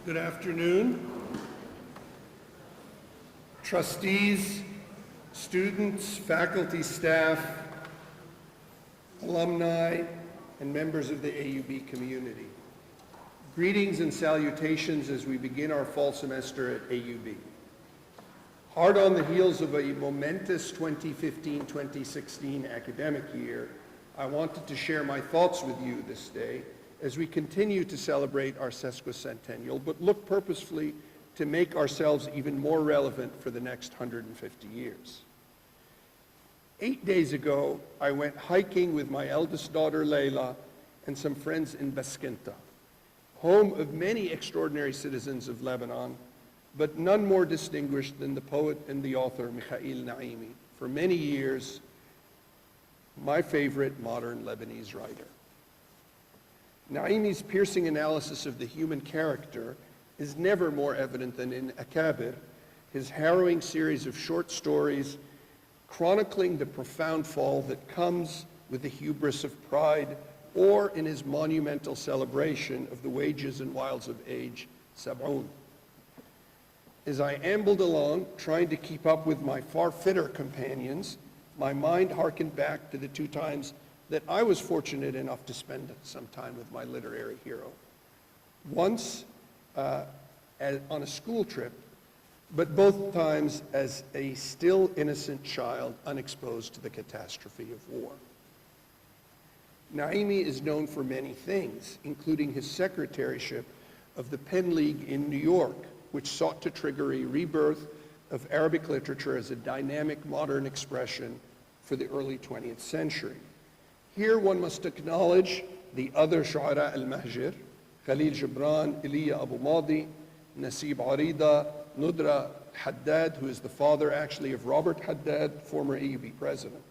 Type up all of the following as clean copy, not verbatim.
Good afternoon. Trustees, students, faculty, staff, alumni, and members of the AUB community. Greetings and salutations as we begin our fall semester at AUB. Hard on the heels of a momentous 2015-2016 academic year, I wanted to share my thoughts with you this day as we continue to celebrate our sesquicentennial, but look purposefully to make ourselves even more relevant for the next 150 years. 8 days ago, I went hiking with my eldest daughter, Layla, and some friends in Baskinta, home of many extraordinary citizens of Lebanon, but none more distinguished than the poet and the author, Mikhail Naimi, for many years, my favorite modern Lebanese writer. Naimi's piercing analysis of the human character is never more evident than in Akabir, his harrowing series of short stories chronicling the profound fall that comes with the hubris of pride, or in his monumental celebration of the wages and wiles of age, Sab'un. As I ambled along, trying to keep up with my far fitter companions, my mind harkened back to the two times that I was fortunate enough to spend some time with my literary hero. Once on a school trip, but both times as a still innocent child unexposed to the catastrophe of war. Naimi is known for many things, including his secretaryship of the Pen League in New York, which sought to trigger a rebirth of Arabic literature as a dynamic modern expression for the early 20th century. Here one must acknowledge the other Shu'ara al-Mahjir, Khalil Gibran, Iliya Abu Madi, Nasib Arida, Nudra Haddad, who is the father actually of Robert Haddad, former AUB president.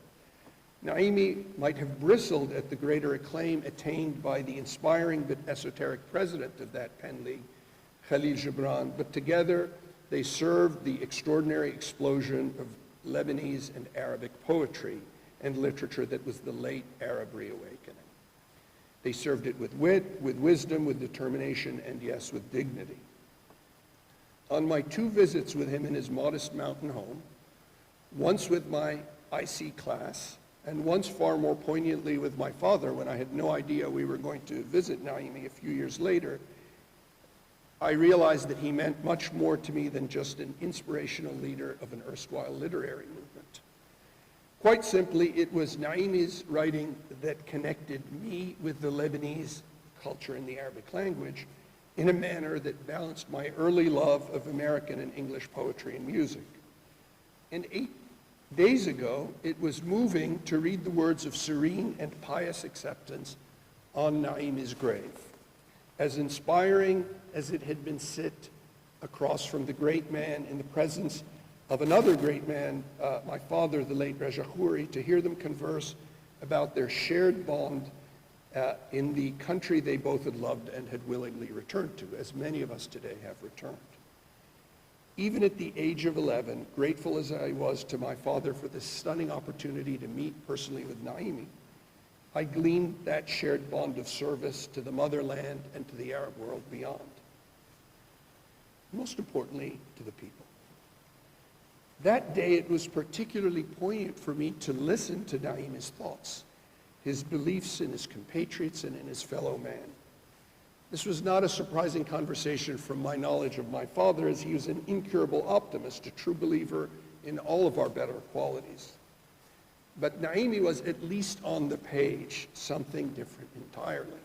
Naimi might have bristled at the greater acclaim attained by the inspiring but esoteric president of that Pen League, Khalil Gibran, but together they served the extraordinary explosion of Lebanese and Arabic poetry and literature that was the late Arab reawakening. They served it with wit, with wisdom, with determination, and yes, with dignity. On my two visits with him in his modest mountain home, once with my IC class, and once far more poignantly with my father when I had no idea we were going to visit Naimi a few years later, I realized that he meant much more to me than just an inspirational leader of an erstwhile literary movement. Quite simply, it was Naimi's writing that connected me with the Lebanese culture and the Arabic language in a manner that balanced my early love of American and English poetry and music. And 8 days ago, it was moving to read the words of serene and pious acceptance on Naimi's grave, as inspiring as it had been sit across from the great man in the presence of another great man, my father, the late Raja Khoury, to hear them converse about their shared bond in the country they both had loved and had willingly returned to, as many of us today have returned. Even at the age of 11, grateful as I was to my father for this stunning opportunity to meet personally with Naimi, I gleaned that shared bond of service to the motherland and to the Arab world beyond. Most importantly, to the people. That day, it was particularly poignant for me to listen to Naimi's thoughts, his beliefs in his compatriots and in his fellow man. This was not a surprising conversation from my knowledge of my father, as he was an incurable optimist, a true believer in all of our better qualities. But Naimi was, at least on the page, something different entirely.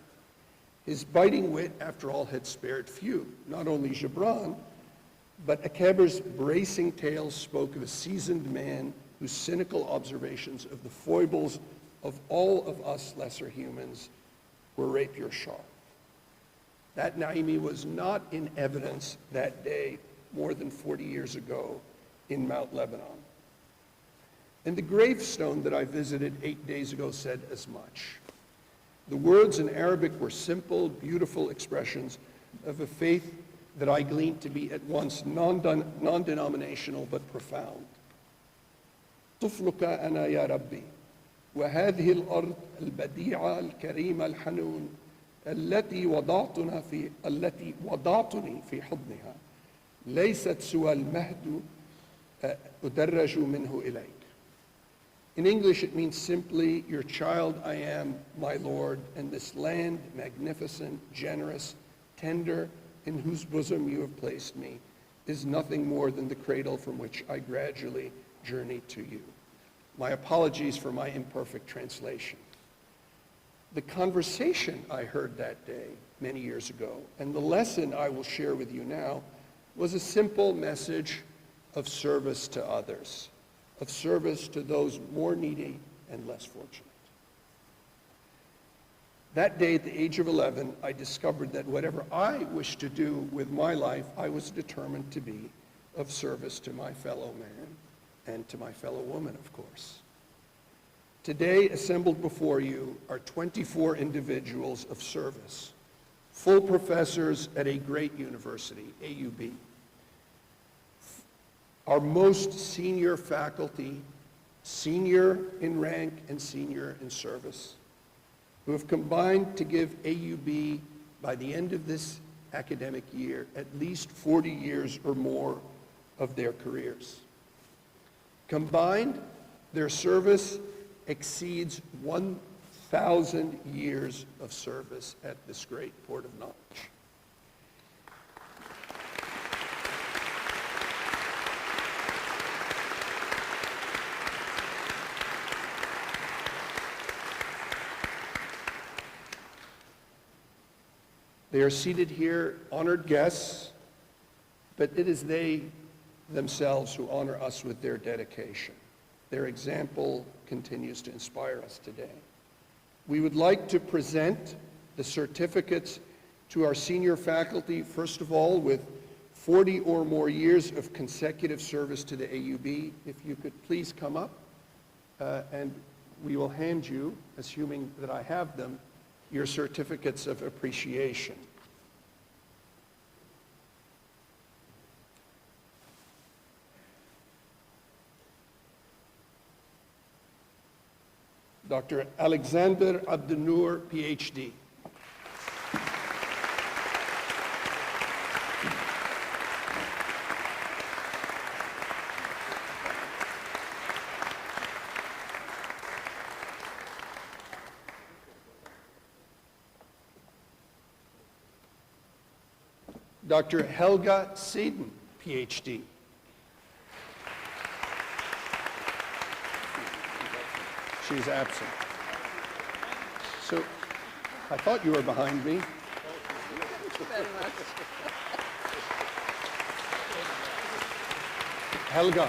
His biting wit, after all, had spared few, not only Gibran, but Akabir's bracing tales spoke of a seasoned man whose cynical observations of the foibles of all of us lesser humans were rapier sharp. That Naimi was not in evidence that day more than 40 years ago in Mount Lebanon. And the gravestone that I visited 8 days ago said as much. The words in Arabic were simple, beautiful expressions of a faith that I gleaned to be at once non-denominational but profound. طفلك أنا يا ربي وهذه الأرض البديعة الكريمة الحنون التي وضعتني في حضنها ليست سوى المهد أدرج منه إليك. In English, it means simply, your child I am, my Lord, and this land, magnificent, generous, tender, in whose bosom you have placed me, is nothing more than the cradle from which I gradually journey to you. My apologies for my imperfect translation. The conversation I heard that day, many years ago, and the lesson I will share with you now, was a simple message of service to others, of service to those more needy and less fortunate. That day, at the age of 11, I discovered that whatever I wished to do with my life, I was determined to be of service to my fellow man and to my fellow woman, of course. Today, assembled before you are 24 individuals of service, full professors at a great university, AUB. Our most senior faculty, senior in rank and senior in service, who have combined to give AUB, by the end of this academic year, at least 40 years or more of their careers. Combined, their service exceeds 1,000 years of service at this great port of knowledge. They are seated here, honored guests, but it is they themselves who honor us with their dedication. Their example continues to inspire us today. We would like to present the certificates to our senior faculty, first of all, with 40 or more years of consecutive service to the AUB. If you could please come up, and we will hand you, assuming that I have them, your certificates of appreciation. Dr. Alexander Abdenour, PhD. Dr. Helga Seiden, PhD. She's absent. So, I thought you were behind me. Helga.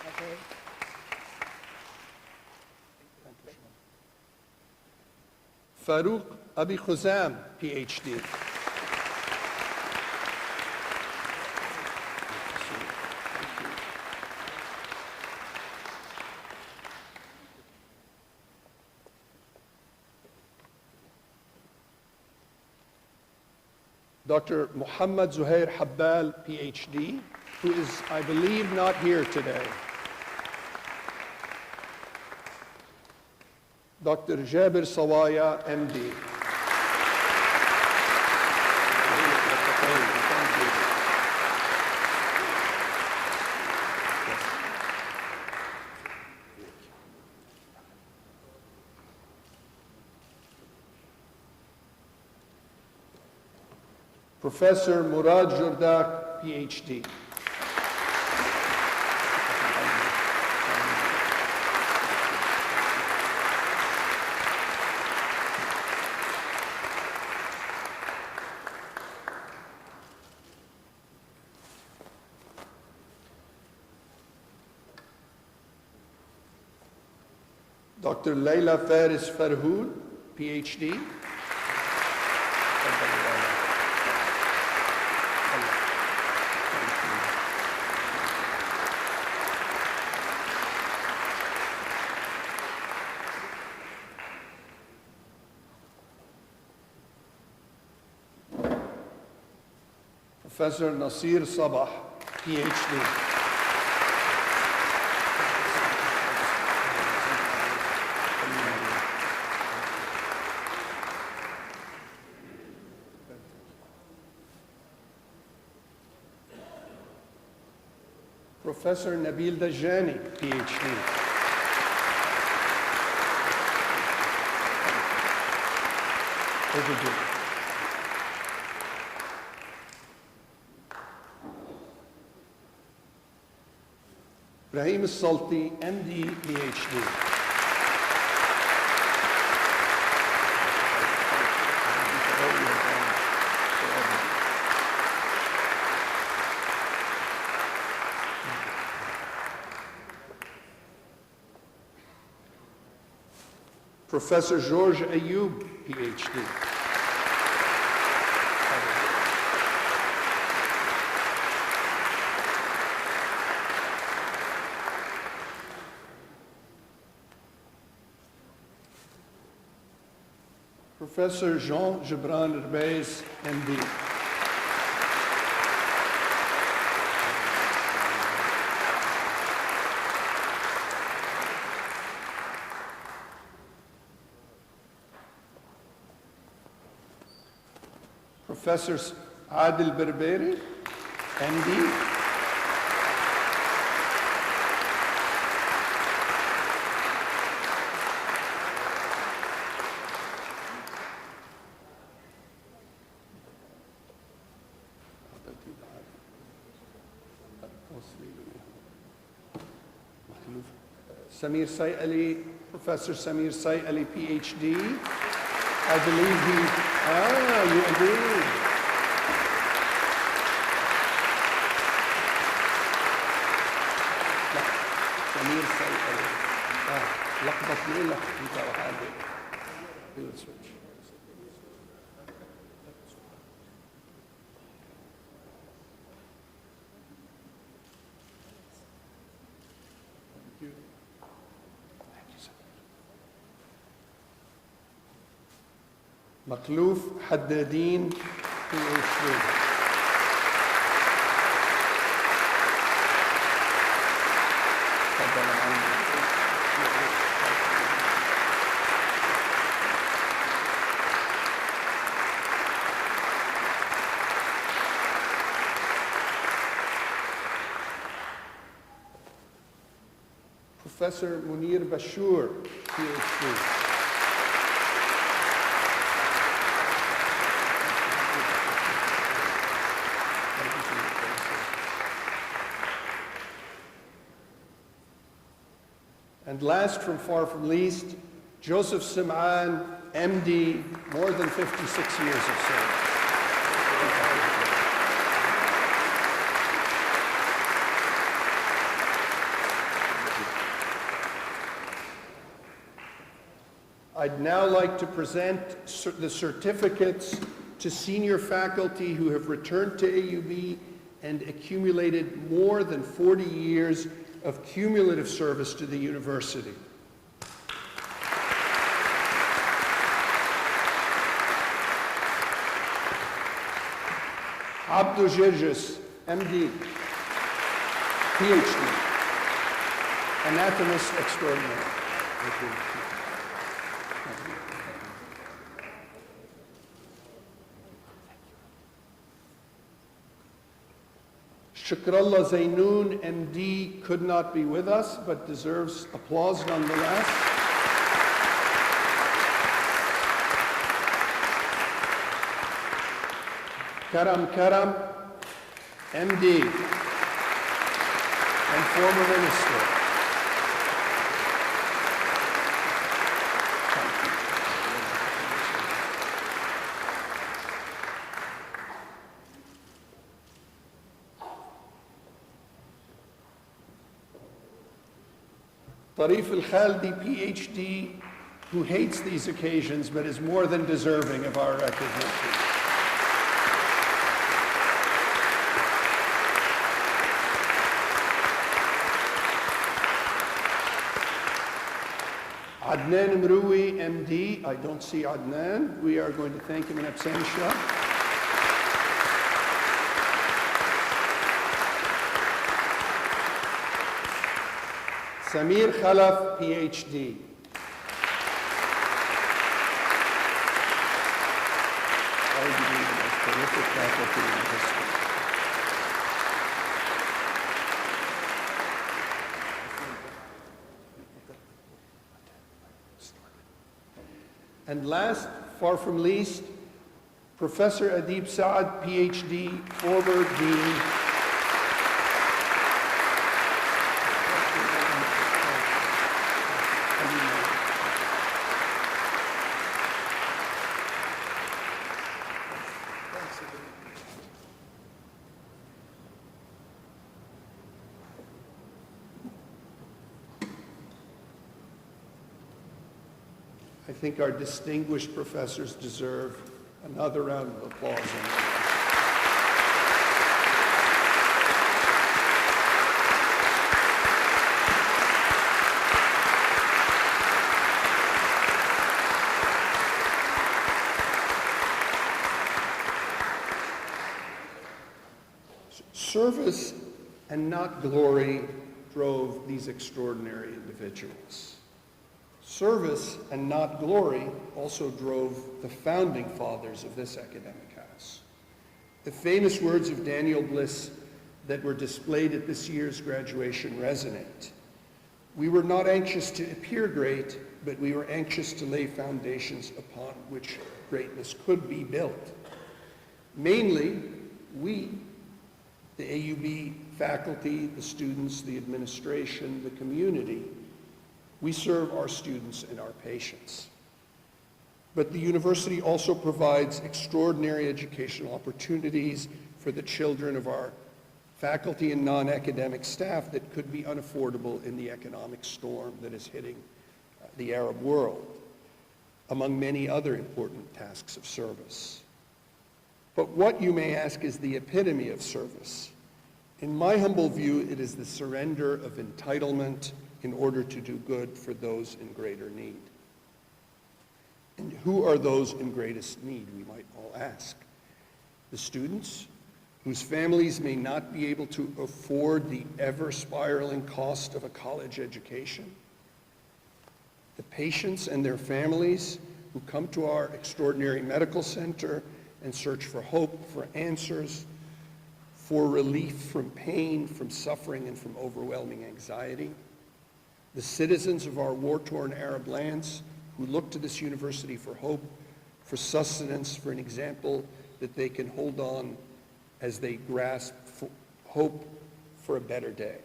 Okay. Farouk Abi Khuzam, PhD. Dr. Muhammad Zuhair Habbal, PhD, who is, I believe, not here today. Dr. Jabir Sawaya, MD. Professor Murad Jordak, PhD. Dr. Layla Faris Farhood, PhD. Professor Nasir Sabah, PhD. Professor Nabil Dajani, PhD. Overdue. Ibrahim Salti, MD, PhD. Professor Georges AUB, PhD. Professor Jean Gibran Rbez, MD. Professor Adil Berberi, MD. Samir Sayyali, Professor Samir Sayyali, PhD. I believe you agree. Samir Sayyali. لخبطني لك انت وهذا. We will switch. مخلوف حدادين PhD. Professor Munir Bashur, PhD. And last from far from least, Joseph Sim'an, MD, more than 56 years of service. I'd now like to present the certificates to senior faculty who have returned to AUB and accumulated more than 40 years of cumulative service to the university. Abdul Jirgis, MD, PhD, anatomist extraordinary. Shukrullah Zainoun, MD, could not be with us, but deserves applause nonetheless. Karam Karam, MD, and former minister. Tarif Al-Khaldi, PhD, who hates these occasions but is more than deserving of our recognition. Adnan Mroui, MD, I don't see Adnan. We are going to thank him in absentia. Samir Khalaf, PhD. Arguably the most prolific faculty in history. And last, far from least, Professor Adib Saad, PhD, former Dean. I think our distinguished professors deserve another round of applause. Service and not glory drove these extraordinary individuals. Service and not glory also drove the founding fathers of this academic house. The famous words of Daniel Bliss that were displayed at this year's graduation resonate. We were not anxious to appear great, but we were anxious to lay foundations upon which greatness could be built. Mainly, we, the AUB faculty, the students, the administration, the community, we serve our students and our patients. But the university also provides extraordinary educational opportunities for the children of our faculty and non-academic staff that could be unaffordable in the economic storm that is hitting the Arab world, among many other important tasks of service. But what, you may ask, is the epitome of service? In my humble view, it is the surrender of entitlement in order to do good for those in greater need. And who are those in greatest need, we might all ask? The students, whose families may not be able to afford the ever-spiraling cost of a college education? The patients and their families who come to our extraordinary medical center and search for hope, for answers, for relief from pain, from suffering, and from overwhelming anxiety? The citizens of our war-torn Arab lands who look to this university for hope, for sustenance, for an example that they can hold on as they grasp hope for a better day.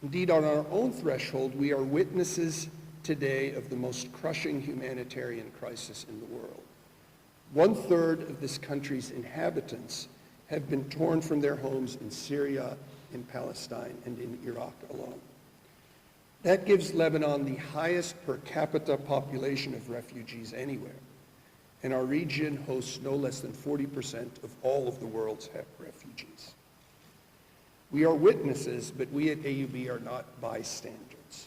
Indeed, on our own threshold, we are witnesses today of the most crushing humanitarian crisis in the world. 1/3 of this country's inhabitants have been torn from their homes in Syria, in Palestine, and in Iraq alone. That gives Lebanon the highest per capita population of refugees anywhere, and our region hosts no less than 40% of all of the world's refugees. We are witnesses, but we at AUB are not bystanders.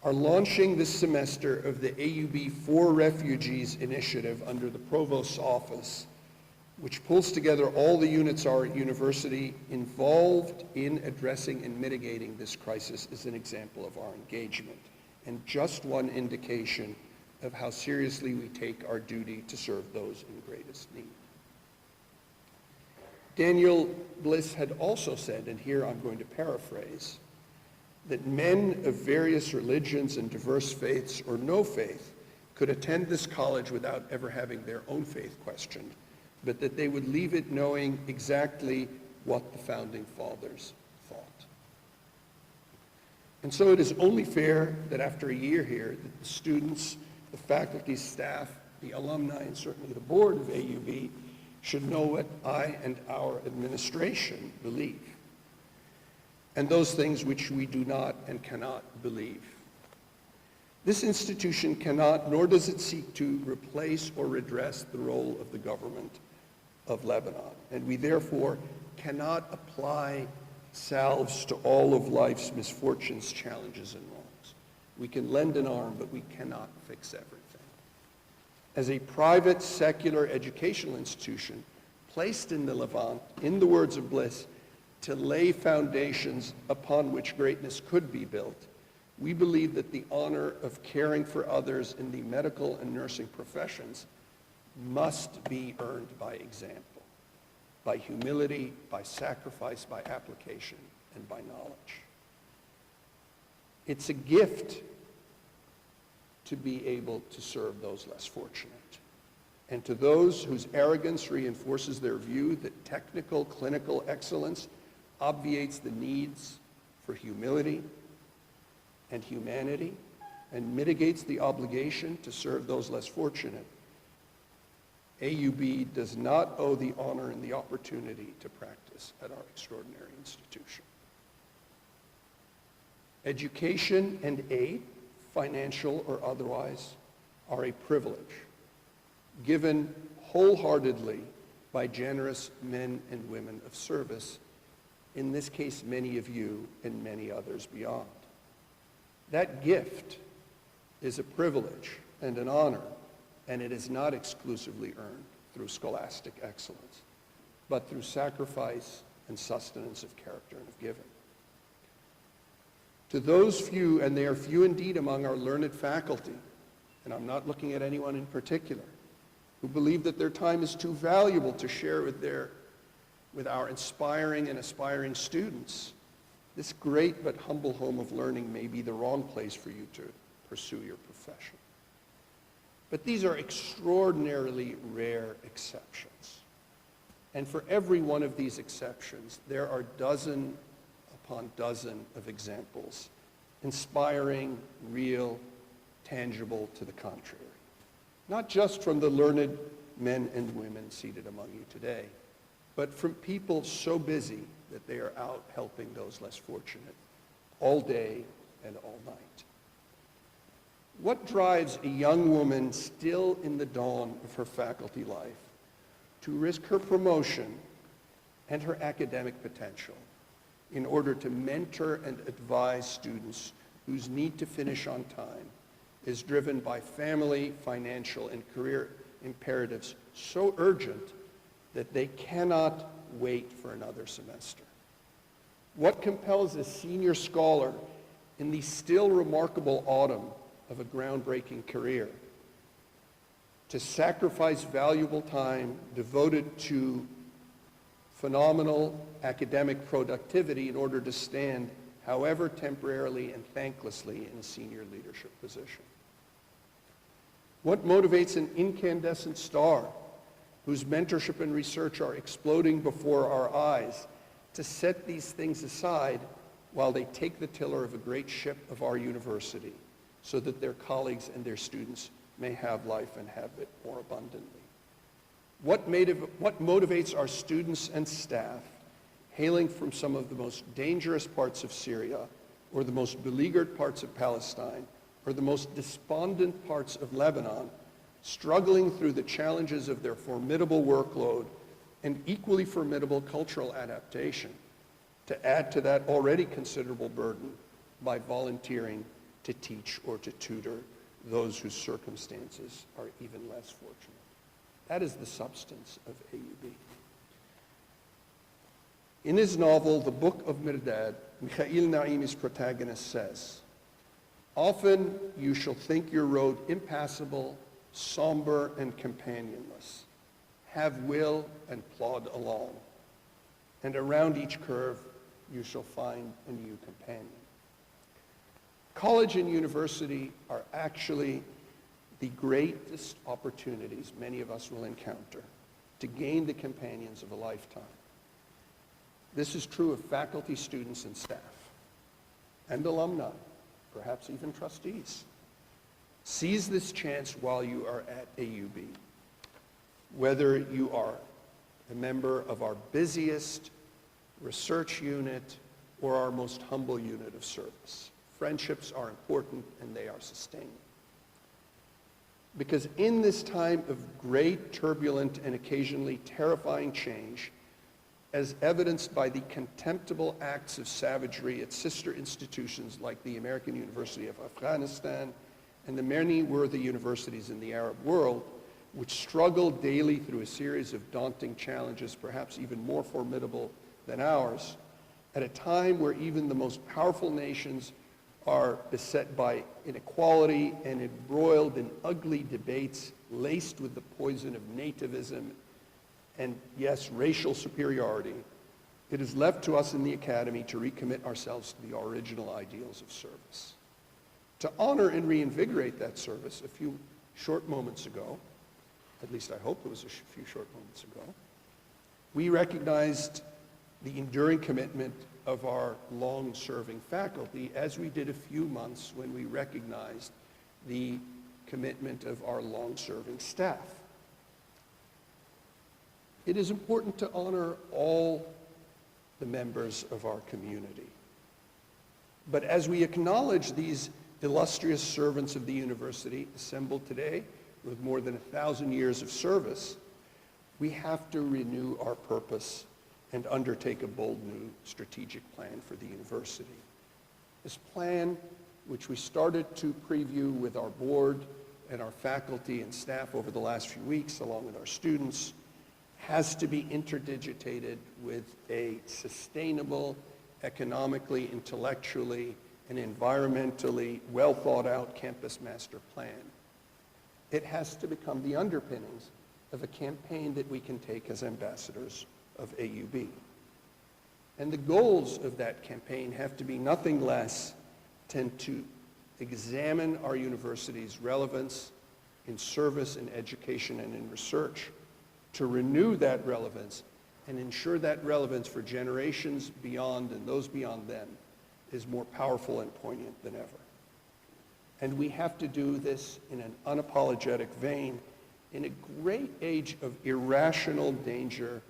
Our launching this semester of the AUB for Refugees initiative under the Provost's office, which pulls together all the units at our university involved in addressing and mitigating this crisis, is an example of our engagement, and just one indication of how seriously we take our duty to serve those in greatest need. Daniel Bliss had also said, and here I'm going to paraphrase, that men of various religions and diverse faiths or no faith could attend this college without ever having their own faith questioned, but that they would leave it knowing exactly what the founding fathers thought. And so it is only fair that after a year here, that the students, the faculty, staff, the alumni, and certainly the board of AUB should know what I and our administration believe, and those things which we do not and cannot believe. This institution cannot, nor does it seek to replace or redress the role of the government of Lebanon, and we therefore cannot apply salves to all of life's misfortunes, challenges, and wrongs. We can lend an arm, but we cannot fix everything. As a private, secular educational institution placed in the Levant, in the words of Bliss, to lay foundations upon which greatness could be built, we believe that the honor of caring for others in the medical and nursing professions must be earned by example, by humility, by sacrifice, by application, and by knowledge. It's a gift to be able to serve those less fortunate. And to those whose arrogance reinforces their view that technical clinical excellence obviates the needs for humility and humanity and mitigates the obligation to serve those less fortunate, AUB does not owe the honor and the opportunity to practice at our extraordinary institution. Education and aid, financial or otherwise, are a privilege given wholeheartedly by generous men and women of service, in this case many of you and many others beyond. That gift is a privilege and an honor, and it is not exclusively earned through scholastic excellence, but through sacrifice and sustenance of character and of giving. To those few, and they are few indeed among our learned faculty, and I'm not looking at anyone in particular, who believe that their time is too valuable to share with our inspiring and aspiring students, this great but humble home of learning may be the wrong place for you to pursue your profession. But these are extraordinarily rare exceptions. And for every one of these exceptions, there are dozen upon dozen of examples, inspiring, real, tangible to the contrary. Not just from the learned men and women seated among you today, but from people so busy that they are out helping those less fortunate all day and all night. What drives a young woman still in the dawn of her faculty life to risk her promotion and her academic potential in order to mentor and advise students whose need to finish on time is driven by family, financial, and career imperatives so urgent that they cannot wait for another semester? What compels a senior scholar in the still remarkable autumn of a groundbreaking career to sacrifice valuable time devoted to phenomenal academic productivity in order to stand, however temporarily and thanklessly, in a senior leadership position? What motivates an incandescent star whose mentorship and research are exploding before our eyes to set these things aside while they take the tiller of a great ship of our university so that their colleagues and their students may have life and have it more abundantly? What motivates our students and staff hailing from some of the most dangerous parts of Syria or the most beleaguered parts of Palestine or the most despondent parts of Lebanon, struggling through the challenges of their formidable workload and equally formidable cultural adaptation, to add to that already considerable burden by volunteering to teach or to tutor those whose circumstances are even less fortunate? That is the substance of AUB. In his novel, The Book of Mirdad, Mikhail Naimi's protagonist says, "Often you shall think your road impassable, somber, and companionless. Have will and plod along, and around each curve you shall find a new companion." College and university are actually the greatest opportunities many of us will encounter to gain the companions of a lifetime. This is true of faculty, students, and staff, and alumni, perhaps even trustees. Seize this chance while you are at AUB, whether you are a member of our busiest research unit or our most humble unit of service. Friendships are important and they are sustaining. Because in this time of great, turbulent, and occasionally terrifying change, as evidenced by the contemptible acts of savagery at sister institutions like the American University of Afghanistan and the many worthy universities in the Arab world, which struggle daily through a series of daunting challenges, perhaps even more formidable than ours, at a time where even the most powerful nations are beset by inequality and embroiled in ugly debates laced with the poison of nativism and, yes, racial superiority, it is left to us in the Academy to recommit ourselves to the original ideals of service, To honor and reinvigorate that service, a few short moments ago, at least I hope it was a few short moments ago, we recognized the enduring commitment of our long-serving faculty, as we did a few months when we recognized the commitment of our long-serving staff. It is important to honor all the members of our community. But as we acknowledge these illustrious servants of the university assembled today with more than 1,000 years of service, we have to renew our purpose and undertake a bold new strategic plan for the university. This plan, which we started to preview with our board and our faculty and staff over the last few weeks, along with our students, has to be interdigitated with a sustainable, economically, intellectually, and environmentally well thought out campus master plan. It has to become the underpinnings of a campaign that we can take as ambassadors of AUB. And the goals of that campaign have to be nothing less than to examine our university's relevance in service, in education, and in research, to renew that relevance and ensure that relevance for generations beyond and those beyond them is more powerful and poignant than ever. And we have to do this in an unapologetic vein in a great age of irrational danger,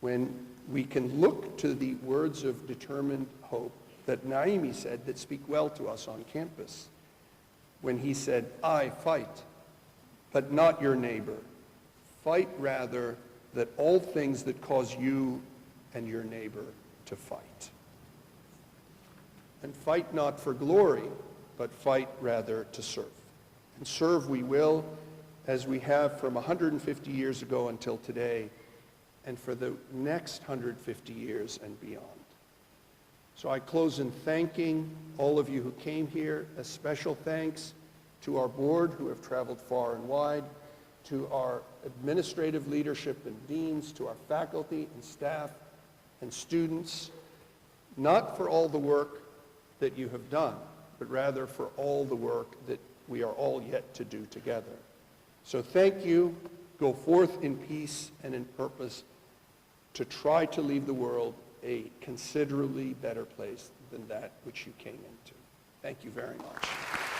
when we can look to the words of determined hope that Naimi said that speak well to us on campus, when he said, "I fight, but not your neighbor. Fight rather that all things that cause you and your neighbor to fight. And fight not for glory, but fight rather to serve. And serve we will, as we have from 150 years ago until today, and for the next 150 years and beyond." So I close in thanking all of you who came here. A special thanks to our board, who have traveled far and wide, to our administrative leadership and deans, to our faculty and staff and students, not for all the work that you have done, but rather for all the work that we are all yet to do together. So thank you. Go forth in peace and in purpose to try to leave the world a considerably better place than that which you came into. Thank you very much.